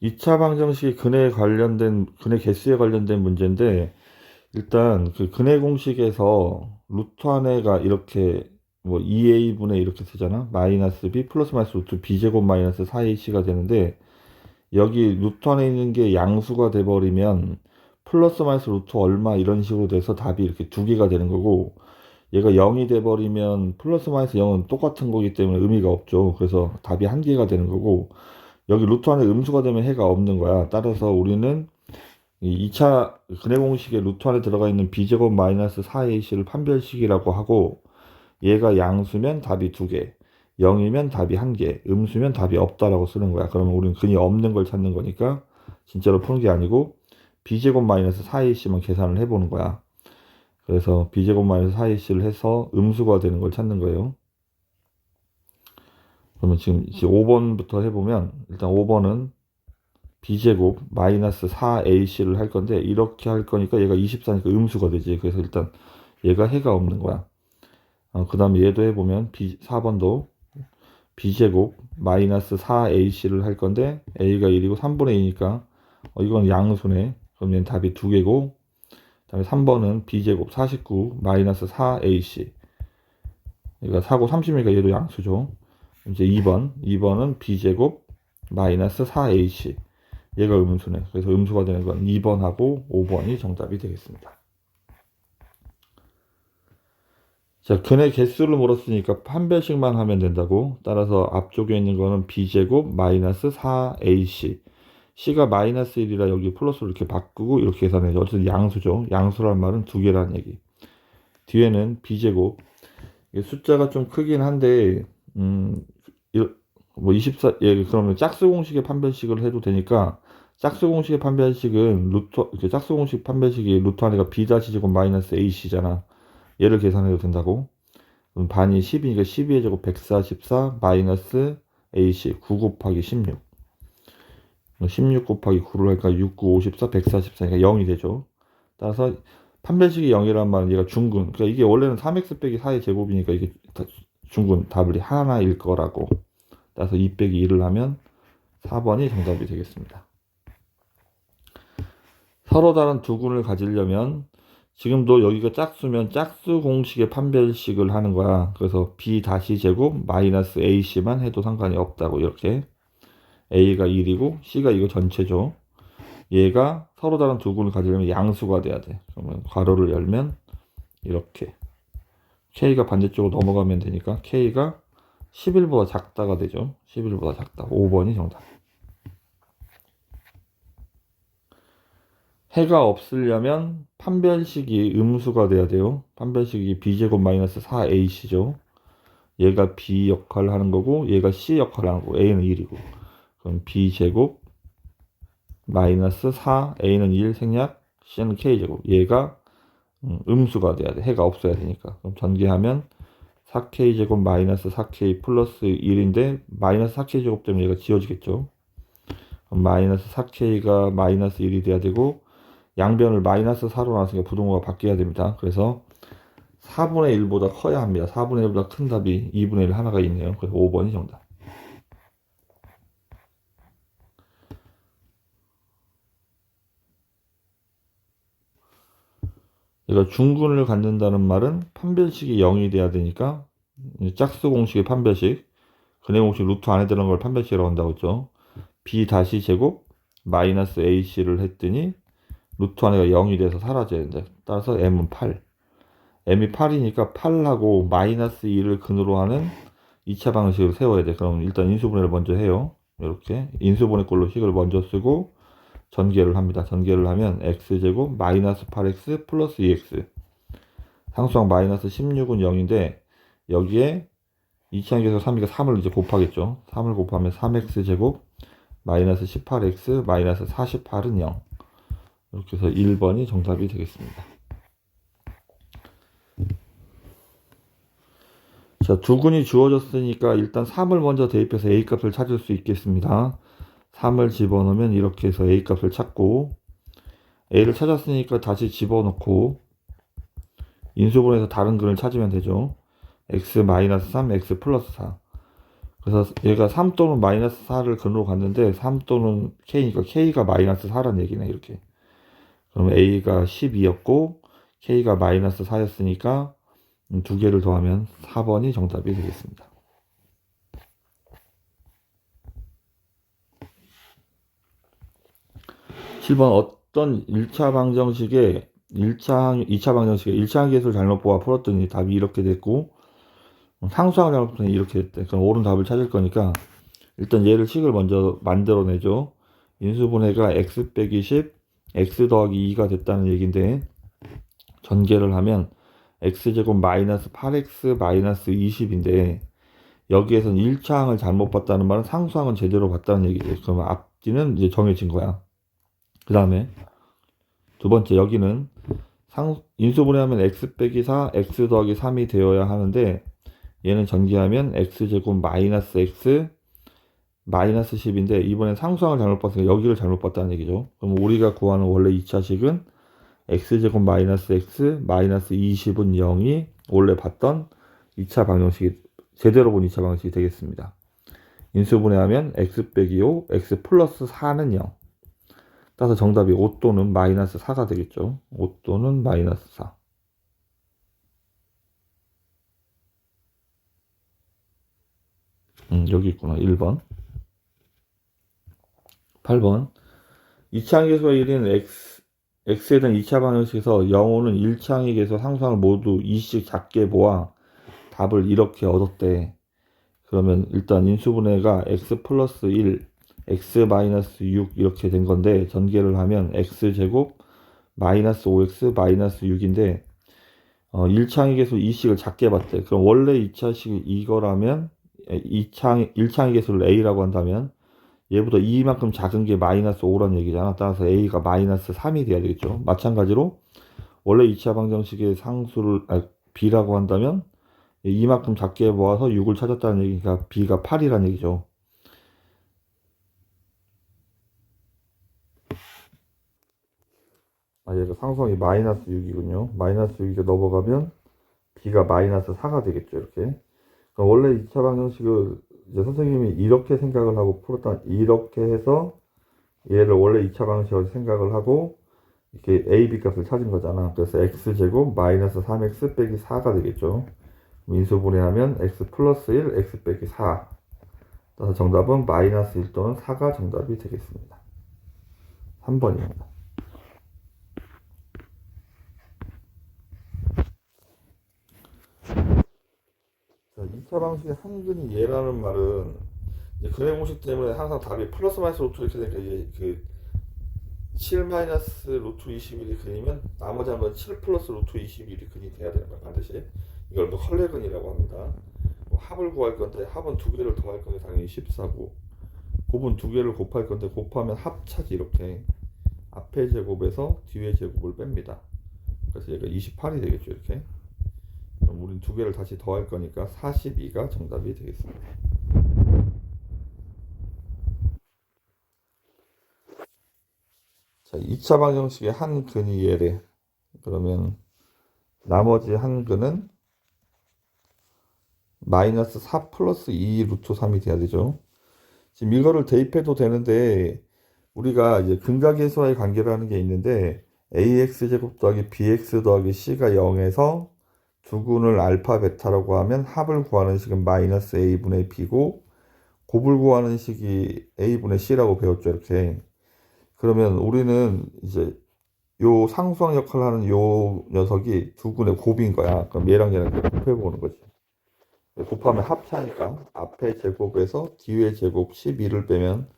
2차 방정식이 근의 개수에 관련된 문제인데, 일단 그 근의 공식에서 루트 안에가 이렇게 뭐 2a분의 이렇게 쓰잖아. 마이너스 b 플러스 마이너스 루트 b제곱 마이너스 4ac가 되는데, 여기 루트 안에 있는 게 양수가 돼버리면 플러스 마이너스 루트 얼마 이런 식으로 돼서 답이 이렇게 두 개가 되는 거고, 얘가 0이 돼버리면 플러스 마이너스 0은 똑같은 거기 때문에 의미가 없죠. 그래서 답이 한 개가 되는 거고, 여기 루트 안에 음수가 되면 해가 없는 거야. 따라서 우리는 이 2차 근해 공식의 루트 안에 들어가 있는 b제곱 마이너스 4ac를 판별식이라고 하고, 얘가 양수면 답이 두 개, 0이면 답이 한 개, 음수면 답이 없다라고 쓰는 거야. 그러면 우리는 근이 없는 걸 찾는 거니까 진짜로 푸는 게 아니고 b제곱 마이너스 4ac만 계산을 해보는 거야. 그래서 b제곱 마이너스 4ac를 해서 음수가 되는 걸 찾는 거예요. 그러면 지금 5번부터 해보면, 일단 5번은 b제곱 마이너스 4ac를 할 건데, 이렇게 할 거니까 얘가 24니까 음수가 되지. 그래서 일단 얘가 해가 없는 거야. 그 다음에 얘도 해보면 4번도 b제곱 마이너스 4ac를 할 건데, a가 1이고 3분의 2니까 이건 양수네. 그럼 얘는 답이 두 개고, 그 다음에 3번은 b제곱 49 마이너스 4ac, 그러니까 4고 30이니까 얘도 양수죠. 이제 2번은 b제곱 마이너스 4ac, 얘가 음수네. 그래서 음수가 되는 건 2번하고 5번이 정답이 되겠습니다. 자, 근의 개수를 물었으니까 판별식만 하면 된다고. 따라서 앞쪽에 있는 거는 b제곱 마이너스 4ac, c가 마이너스 1이라 여기 플러스로 이렇게 바꾸고 이렇게 계산해야죠. 어쨌든 양수죠. 양수란 말은 두 개라는 얘기. 뒤에는 b제곱, 이게 숫자가 좀 크긴 한데 뭐 24, 예, 그러면 짝수 공식의 판별식을 해도 되니까, 짝수 공식의 판별식은 짝수 공식 판별식이 루트 안에가 b-제곱 마이너스 ac잖아. 얘를 계산해도 된다고. 그럼 반이 10이니까 12의 제곱 144 마이너스 ac 9 곱하기 16. 16 곱하기 9를 하니까 6, 9, 54, 144니까 0이 되죠. 따라서 판별식이 0이란 말은 얘가 중근. 그러니까 이게 원래는 3x 빼기 4의 제곱이니까 이게 중근 답이 하나일 거라고. 따라서 2 빼기 1을 하면 4번이 정답이 되겠습니다. 서로 다른 두 군을 가지려면, 지금도 여기가 짝수면 짝수 공식의 판별식을 하는 거야. 그래서 b 다시 제곱 마이너스 ac만 해도 상관이 없다고. 이렇게 a가 1이고 c가 이거 전체죠. 얘가 서로 다른 두 군을 가지려면 양수가 돼야 돼. 그러면 괄호를 열면 이렇게 k가 반대쪽으로 넘어가면 되니까 k가 11보다 작다가 되죠. 11보다 작다. 5번이 정답. 해가 없으려면 판별식이 음수가 돼야 돼요. 판별식이 b제곱 마이너스 4ac죠. 얘가 b 역할을 하는 거고 얘가 c 역할을 하는 거고, a는 1이고. 그럼 b제곱 마이너스 4, a는 1 생략, c는 k제곱. 얘가 음수가 돼야 돼. 해가 없어야 되니까. 그럼 전개하면 4k제곱 마이너스 4k 플러스 1인데 마이너스 4k제곱 때문에 얘가 지워지겠죠. 그럼 마이너스 4k가 마이너스 1이 돼야 되고, 양변을 마이너스 4로 나왔으니까 부동호가 바뀌어야 됩니다. 그래서 4분의 1보다 커야 합니다. 4분의 1보다 큰 답이 2분의 1 하나가 있네요. 그래서 5번이 정답. 얘가 중근을 갖는다는 말은 판별식이 0이 돼야 되니까, 짝수 공식의 판별식, 근해 공식 루트 안에 들어간 걸 판별식이라고 한다고 했죠. b 다시 제곱 마이너스 ac를 했더니 루트 안에가 0이 돼서 사라져야 된다. 따라서 m은 8. m이 8이니까 8하고 마이너스 2를 근으로 하는 2차 방식을 세워야 돼. 그럼 일단 인수분해를 먼저 해요. 이렇게 인수분해꼴로 식을 먼저 쓰고 전개를 합니다. 전개를 하면 x제곱 마이너스 8x 플러스 2x, 상수항 마이너스 16은 0인데 여기에 2차 항에서 3이니까 3을 이제 곱하겠죠. 3을 곱하면 3x제곱 마이너스 18x 마이너스 48은 0. 이렇게 해서 1번이 정답이 되겠습니다. 자, 두 근이 주어졌으니까 일단 3을 먼저 대입해서 a 값을 찾을 수 있겠습니다. 3을 집어넣으면 이렇게 해서 a 값을 찾고, a를 찾았으니까 다시 집어넣고 인수분해서 다른 근을 찾으면 되죠. x-3, x 플러스 4. 그래서 얘가 3 또는 마이너스 4를 근으로 갔는데 3 또는 K니까 K가 마이너스 4란 얘기네, 이렇게. 그럼 A가 12였고 K가 마이너스 4였으니까 두 개를 더하면 4번이 정답이 되겠습니다. 7번 어떤 1차 방정식에 2차 방정식에 1차 함계수를 잘못 보아 풀었더니 답이 이렇게 됐고 상수항을 잘못 풀었더니 이렇게 됐대. 그럼 옳은 답을 찾을 거니까 일단 얘를 식을 먼저 만들어내죠. 인수분해가 x 빼기 10, x 더하기 2가 됐다는 얘기인데 전개를 하면 x제곱 마이너스 8x 마이너스 20인데 여기에서는 1차항을 잘못 봤다는 말은 상수항은 제대로 봤다는 얘기죠. 그러면 앞뒤는 이제 정해진 거야. 그 다음에 두 번째 여기는 인수분해하면 x 빼기 4, x 더하기 3이 되어야 하는데 얘는 전개하면 x제곱 마이너스 x 마이너스 10인데 이번엔 상수항을 잘못 봤으니까 여기를 잘못 봤다는 얘기죠. 그럼 우리가 구하는 원래 2차식은 x제곱 마이너스 x 마이너스 20은 0이 원래 봤던 2차 방정식이 제대로 본 2차 방정식이 되겠습니다. 인수분해하면 x 빼기 5, x 플러스 4는 0. 따라서 정답이 5 또는 마이너스 4가 되겠죠. 5 또는 마이너스 4. 여기 있구나. 1번. 8번. 2차 계수가 1인 x에 대한 2차 방정식에서 영호는 1차항의 계수 상수항을 모두 2씩 작게 모아 답을 이렇게 얻었대. 그러면 일단 인수분해가 x 플러스 1, x 마이너스 6 이렇게 된 건데 전개를 하면 x제곱 마이너스 5x 마이너스 6인데 1차항의 계수 2씩을 작게 봤대. 그럼 원래 2차식이 이거라면 1차항의 계수를 a라고 한다면 얘보다 2만큼 작은 게 마이너스 5란 얘기잖아. 따라서 a가 마이너스 3이 돼야 되겠죠. 마찬가지로 원래 2차 방정식의 상수를 b라고 한다면 이만큼 작게 모아서 6을 찾았다는 얘기니까 b가 8이란 얘기죠. 얘가 상수항이 마이너스 6이군요. 마이너스 6이 넘어가면 b가 마이너스 4가 되겠죠. 이렇게. 그럼 원래 2차 방정식을 이제 선생님이 이렇게 생각을 하고 풀었다. 이렇게 해서 얘를 원래 2차 방정식으로 생각을 하고 이렇게 a, b 값을 찾은 거잖아. 그래서 x제곱 마이너스 3x 빼기 4가 되겠죠. 인수분해하면 x 플러스 1, x 빼기 4. 따라서 정답은 마이너스 1 또는 4가 정답이 되겠습니다. 3번입니다. 자, 2차 방식의 한근이 얘라는 말은 이제 근해 공식 때문에 항상 답이 플러스 마이너스 루트 이렇게 되니까 이게 7 마이너스 루트 21이 근이면 나머지 한번 7 플러스 루트 21이 근이 돼야 되는 거야, 반드시. 이걸 뭐 컬레근이라고 합니다. 합을 구할 건데 합은 두 개를 더할 건데 당연히 14고 곱은 두 개를 곱할 건데 곱하면 합차지. 이렇게 앞의 제곱에서 뒤의 제곱을 뺍니다. 그래서 얘가 28이 되겠죠. 이렇게. 그럼 우린 두 개를 다시 더할 거니까 42가 정답이 되겠습니다. 자, 2차 방정식의 한 근이 얘래. 그러면 나머지 한 근은 마이너스 4 플러스 2 루트 3이 돼야 되죠. 지금 이거를 대입해도 되는데 우리가 이제 근각계수와의 관계를 하는 게 있는데 ax제곱 더하기 bx 더하기 c가 0에서 두근을 알파 베타라고 하면 합을 구하는 식은 마이너스 a분의 b고 곱을 구하는 식이 a분의 c라고 배웠죠. 이렇게. 그러면 우리는 이제 요 상수항 역할을 하는 요 녀석이 두근의 곱인 거야. 그럼 얘랑 얘랑 곱해보는 거지. 곱하면 합차니까 앞에 제곱에서 뒤에 제곱 12를 빼면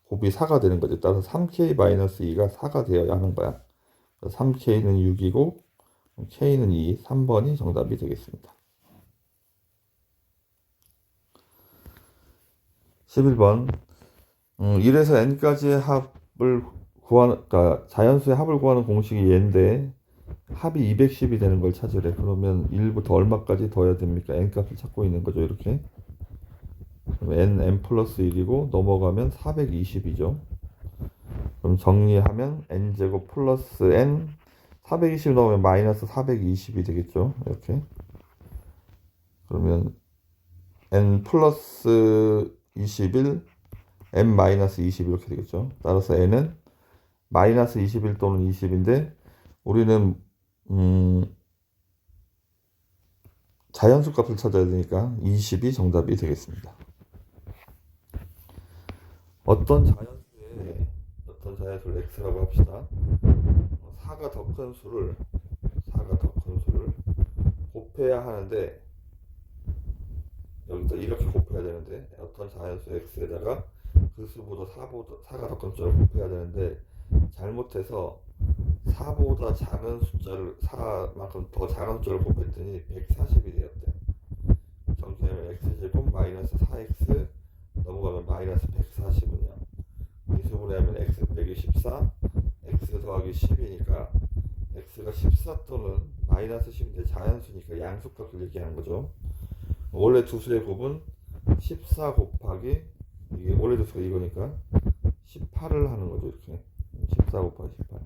곱이 4가 되는 거죠. 따라서 3k-2가 4가 되어야 하는 거야. 3k는 6이고 k는 2, 3번이 정답이 되겠습니다. 11번 1에서 n까지의 합을 구하는, 그러니까 자연수의 합을 구하는 공식이 얘인데 합이 210이 되는 걸 찾으래. 그러면 1부터 얼마까지 더해야 됩니까? n 값을 찾고 있는 거죠. 이렇게. 그럼 n 플러스 1이고 넘어가면 420이죠. 그럼 정리하면 n제곱 플러스 n 420 넣으면 마이너스 420이 되겠죠. 이렇게. 그러면 n 플러스 21, n 마이너스 20 이렇게 되겠죠. 따라서 n은 마이너스 21 또는 20인데 우리는 자연수 값을 찾아야 되니까 20이 정답이 되겠습니다. 어떤 자연수를 x라고 합시다. 4가 더 큰 수를 곱해야 하는데 여기다 이렇게 곱해야 되는데 어떤 자연수 x에다가 그 수보다 4가 더 큰 숫자를 곱해야 되는데 잘못해서 4보다 작은 숫자를 4만큼 더 작은 숫자를 곱했더니 140이 되었대. 정리하면 x제곱 마이너스 4x 넘어가면 마이너스 140은요. 인수분해하면 x 빼기 14 x 더하기 10이니까 x가 14 또는 마이너스 10인데 자연수니까 양수값을 얘기하는 거죠. 원래 두 수의 곱은 14 곱하기 이게 원래 두 수가 이거니까 18을 하는 거죠. 이렇게 14 곱하기 18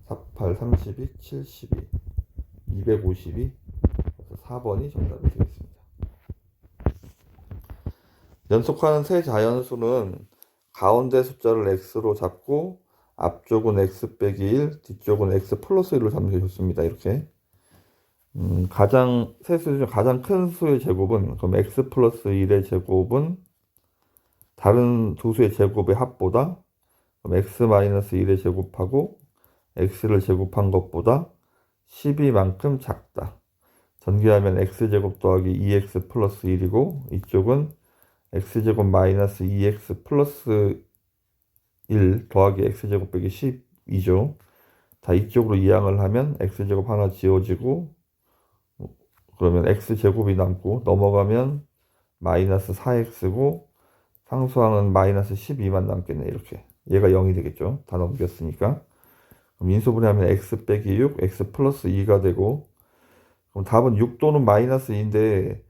48, 32, 72 252 그래서 4번이 정답이 되겠습니다. 연속하는 세 자연수는 가운데 숫자를 x로 잡고 앞쪽은 x 빼기 1, 뒤쪽은 x 플러스 1로 잡는 게 좋습니다. 이렇게 세수 중 가장 큰 수의 제곱은 그럼 x 플러스 1의 제곱은 다른 두 수의 제곱의 합보다 그럼 x 마이너스 1의 제곱하고 x를 제곱한 것보다 12만큼 작다. 전개하면 x제곱 더하기 2x 플러스 1이고 이쪽은 x제곱 마이너스 2x 플러스 1 더하기 x제곱 빼기 12죠. 자, 이쪽으로 이항을 하면 x제곱 하나 지워지고 그러면 x제곱이 남고 넘어가면 마이너스 4x고 상수항은 마이너스 12만 남겠네. 이렇게 얘가 0이 되겠죠. 다 넘겼으니까. 그럼 인수분해하면 x 빼기 6 x 플러스 2가 되고 그럼 답은 6 또는 마이너스 2인데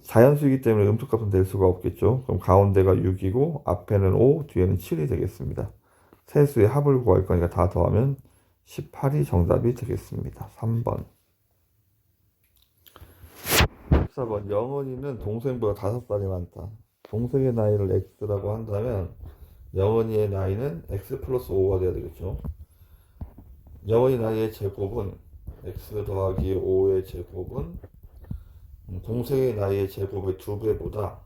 자연수이기 때문에 음수값은 될 수가 없겠죠. 그럼 가운데가 6이고 앞에는 5 뒤에는 7이 되겠습니다. 세 수의 합을 구할 거니까 다 더하면 18이 정답이 되겠습니다. 3번. 14번 영은이는 동생보다 5살이 많다. 동생의 나이를 x라고 한다면 영은이의 나이는 x 플러스 5가 돼야 되겠죠. 영은이 나이의 제곱은 x 더하기 5의 제곱은 동생의 나이의 제곱의 2배보다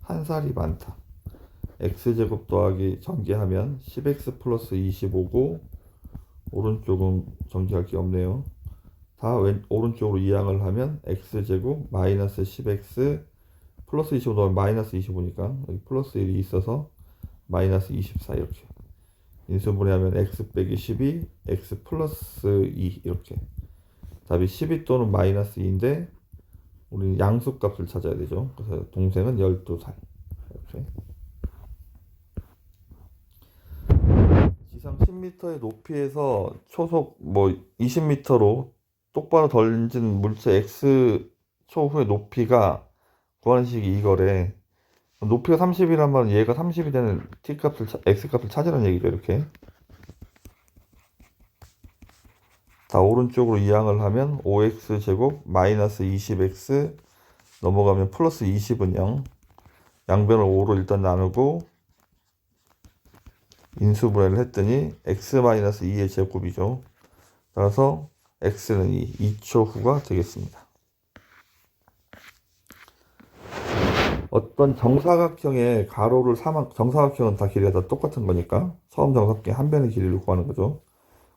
한 살이 많다. x제곱 더하기 전개하면 10x 플러스 25고 오른쪽은 전개할 게 없네요. 다 오른쪽으로 이항을 하면 x제곱 마이너스 10x 플러스 25 넣으면 마이너스 25니까 여기 플러스 1이 있어서 마이너스 24 이렇게 인수분해하면 x 빼기 12 x 플러스 2 이렇게 답이 12 또는 마이너스 2인데 우리는 양수값을 찾아야 되죠. 그래서 동생은 12살 이렇게. 지상 10m의 높이에서 초속 20m로 똑바로 던진 물체 x 초 후의 높이가 구하는 식이 이거래. 높이가 30이란 말은 얘가 30이 되는 x 값을 찾으라는 얘기죠. 이렇게 다 오른쪽으로 이항을 하면 5x 제곱 마이너스 20x 넘어가면 플러스 20은 0 양변을 5로 일단 나누고 인수분해를 했더니 x 마이너스 2의 제곱이죠. 따라서 x는 2초 후가 되겠습니다. 어떤 정사각형의 가로를 정사각형은 다 길이가 다 똑같은 거니까 처음 정사각형의 한 변의 길이를 구하는 거죠.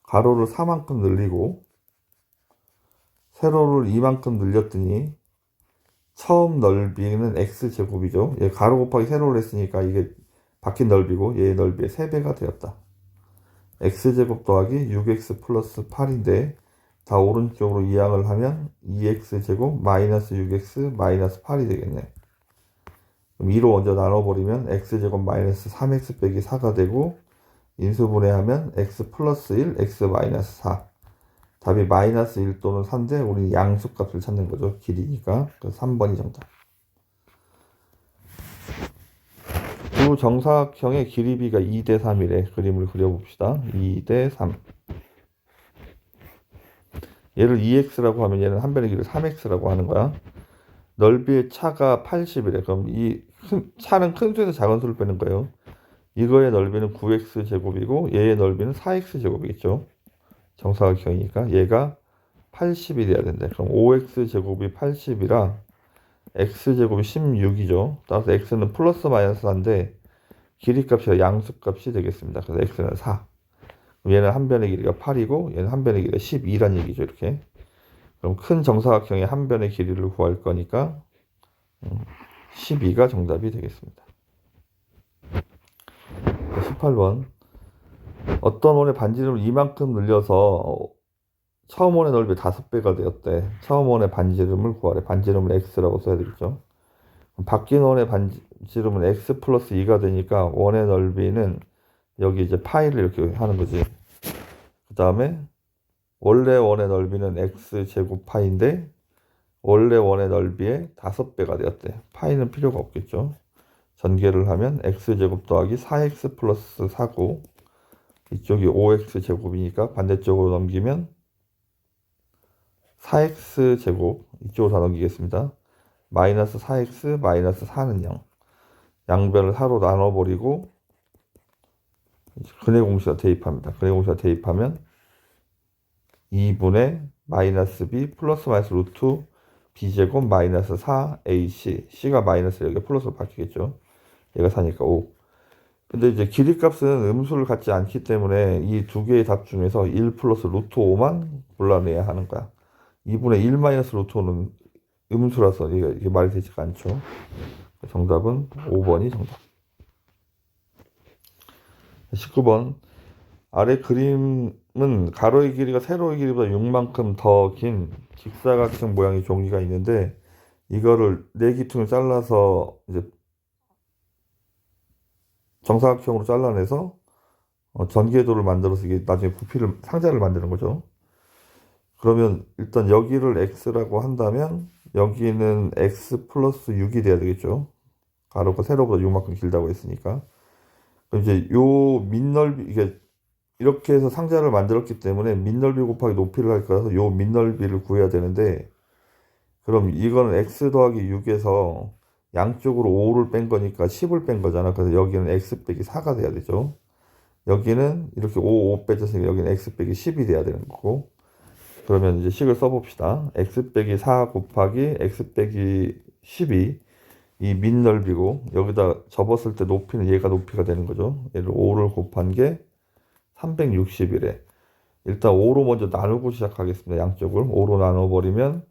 가로를 4만큼 늘리고 세로를 2만큼 늘렸더니 처음 넓이는 x제곱이죠. 얘 가로 곱하기 세로를 했으니까 이게 바뀐 넓이고 얘의 넓이의 3배가 되었다. x제곱 더하기 6x 플러스 8인데 다 오른쪽으로 이항을 하면 2x제곱 마이너스 6x 마이너스 8이 되겠네. 그럼 2로 먼저 나눠버리면 x제곱 마이너스 3x 빼기 4가 되고 인수분해하면 x 플러스 1, x 마이너스 4 답이 마이너스 1 또는 4인데 우리 양수값을 찾는 거죠. 길이니까. 그래서 3번이 정답. 두 정사각형의 길이비가 2대 3이래. 그림을 그려봅시다. 2대 3. 얘를 2x라고 하면 얘는 한 변의 길이를 3x라고 하는 거야. 넓이의 차가 80이래. 그럼 차는 큰 수에서 작은 수를 빼는 거예요. 이거의 넓이는 9x 제곱이고 얘의 넓이는 4x 제곱이겠죠. 정사각형이니까 얘가 80이 돼야 된대. 그럼 5x 제곱이 80이라 x 제곱이 16이죠. 따라서 x는 플러스 마이너스 4인데 길이 값이 양수값이 되겠습니다. 그래서 x는 4. 얘는 한 변의 길이가 8이고 얘는 한 변의 길이가 12란 얘기죠. 이렇게. 그럼 큰 정사각형의 한 변의 길이를 구할 거니까 12가 정답이 되겠습니다. 18번. 어떤 원의 반지름을 이만큼 늘려서 처음 원의 넓이 5배가 되었대. 처음 원의 반지름을 구하래. 반지름을 x라고 써야 되겠죠. 바뀐 원의 반지름은 x 플러스 2가 되니까 원의 넓이는 여기 이제 파이를 이렇게 하는 거지. 그 다음에 원래 원의 넓이는 x 제곱 파인데 원래 원의 넓이의 5배가 되었대. 파이는 필요가 없겠죠. 전개를 하면 x 제곱 더하기 4x 플러스 4고 이쪽이 5x 제곱이니까 반대쪽으로 넘기면 4x 제곱 이쪽으로 다 넘기겠습니다. 마이너스 4x 마이너스 4는 0. 양변을 4로 나눠버리고 근해 공식을 대입합니다. 근해 공식을 대입하면 2분의 마이너스 b 플러스 마이너스 루트 b제곱 마이너스 4ac c가 마이너스 여기가 플러스로 바뀌겠죠. 얘가 4니까 5. 근데 이제 길이값은 음수를 갖지 않기 때문에 이 두 개의 답 중에서 1 플러스 루트 5만 골라내야 하는 거야. 2분의 1 마이너스 루트 5는 음수라서 이게 말이 되지가 않죠. 정답은 5번이 정답. 19번. 아래 그림은 가로의 길이가 세로의 길이보다 6만큼 더 긴 직사각형 모양의 종이가 있는데 이거를 4기퉁을 잘라서 이제 정사각형으로 잘라내서 전개도를 만들어서 이게 나중에 부피를 상자를 만드는 거죠. 그러면 일단 여기를 x라고 한다면 여기는 x 플러스 6이 돼야 되겠죠. 가로가 세로보다 6만큼 길다고 했으니까. 그럼 이제 요 밑넓이 이게 이렇게 해서 상자를 만들었기 때문에 밑넓이 곱하기 높이를 할 거라서 요 밑넓이를 구해야 되는데 그럼 이거는 x 더하기 6에서 양쪽으로 5를 뺀 거니까 10을 뺀 거잖아. 그래서 여기는 x 빼기 4가 돼야 되죠. 여기는 이렇게 5 빼졌으니까 여기는 x 빼기 10이 돼야 되는 거고 그러면 이제 식을 써봅시다. x 빼기 4 곱하기 x 빼기 10이 이 밑넓이고 여기다 접었을 때 높이는 얘가 높이가 되는 거죠. 얘를 5를 곱한 게 360이래. 일단 5로 먼저 나누고 시작하겠습니다. 양쪽을 5로 나눠버리면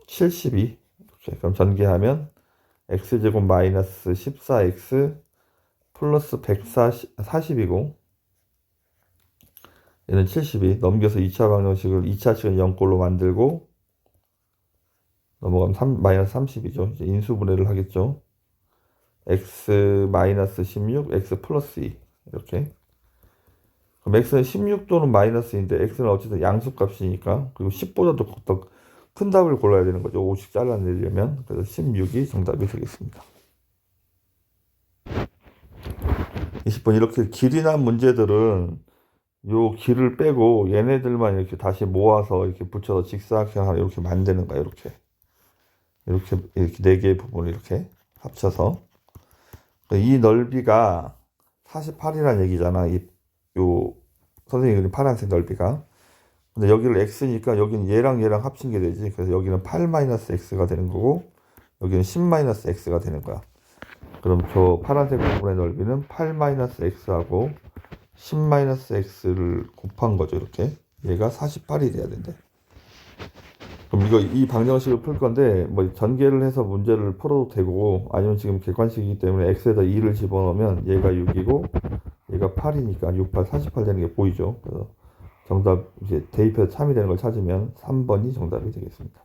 72. 이렇게. 그럼 전개하면 x제곱 마이너스 14x 플러스 140이고 얘는 72. 넘겨서 2차 방정식을 2차식은 0꼴로 만들고 넘어가면 마이너스 30이죠. 이제 인수분해를 하겠죠. x 마이너스 16, x 플러스 2 이렇게. 그럼 x는 16 또는 마이너스인데 x는 어쨌든 양수값이니까 그리고 10보다도 더 큰 답을 골라야 되는 거죠. 5씩 잘라내려면. 그래서 16이 정답이 되겠습니다. 20번 이렇게 길이 난 문제들은 요 길을 빼고 얘네들만 이렇게 다시 모아서 이렇게 붙여서 직사각형 하나 이렇게 만드는 거야. 이렇게 4개의 부분을 이렇게 합쳐서 이 넓이가 48이라는 얘기잖아. 요 선생님이 그린 파란색 넓이가. 근데 여기를 x니까 여기는 얘랑 합친 게 되지. 그래서 여기는 8-x가 되는 거고 여기는 10-x가 되는 거야. 그럼 저 파란색 부분의 넓이는 8-x하고 10-x를 곱한 거죠. 이렇게. 얘가 48이 돼야 된대. 그럼 이 방정식을 풀 건데 뭐 전개를 해서 문제를 풀어도 되고 아니면 지금 객관식이기 때문에 x에다 2를 집어넣으면 얘가 6이고 얘가 8이니까 6, 8, 48 되는 게 보이죠. 그래서 정답 이제 대입해서 참이 되는 걸 찾으면 3번이 정답이 되겠습니다.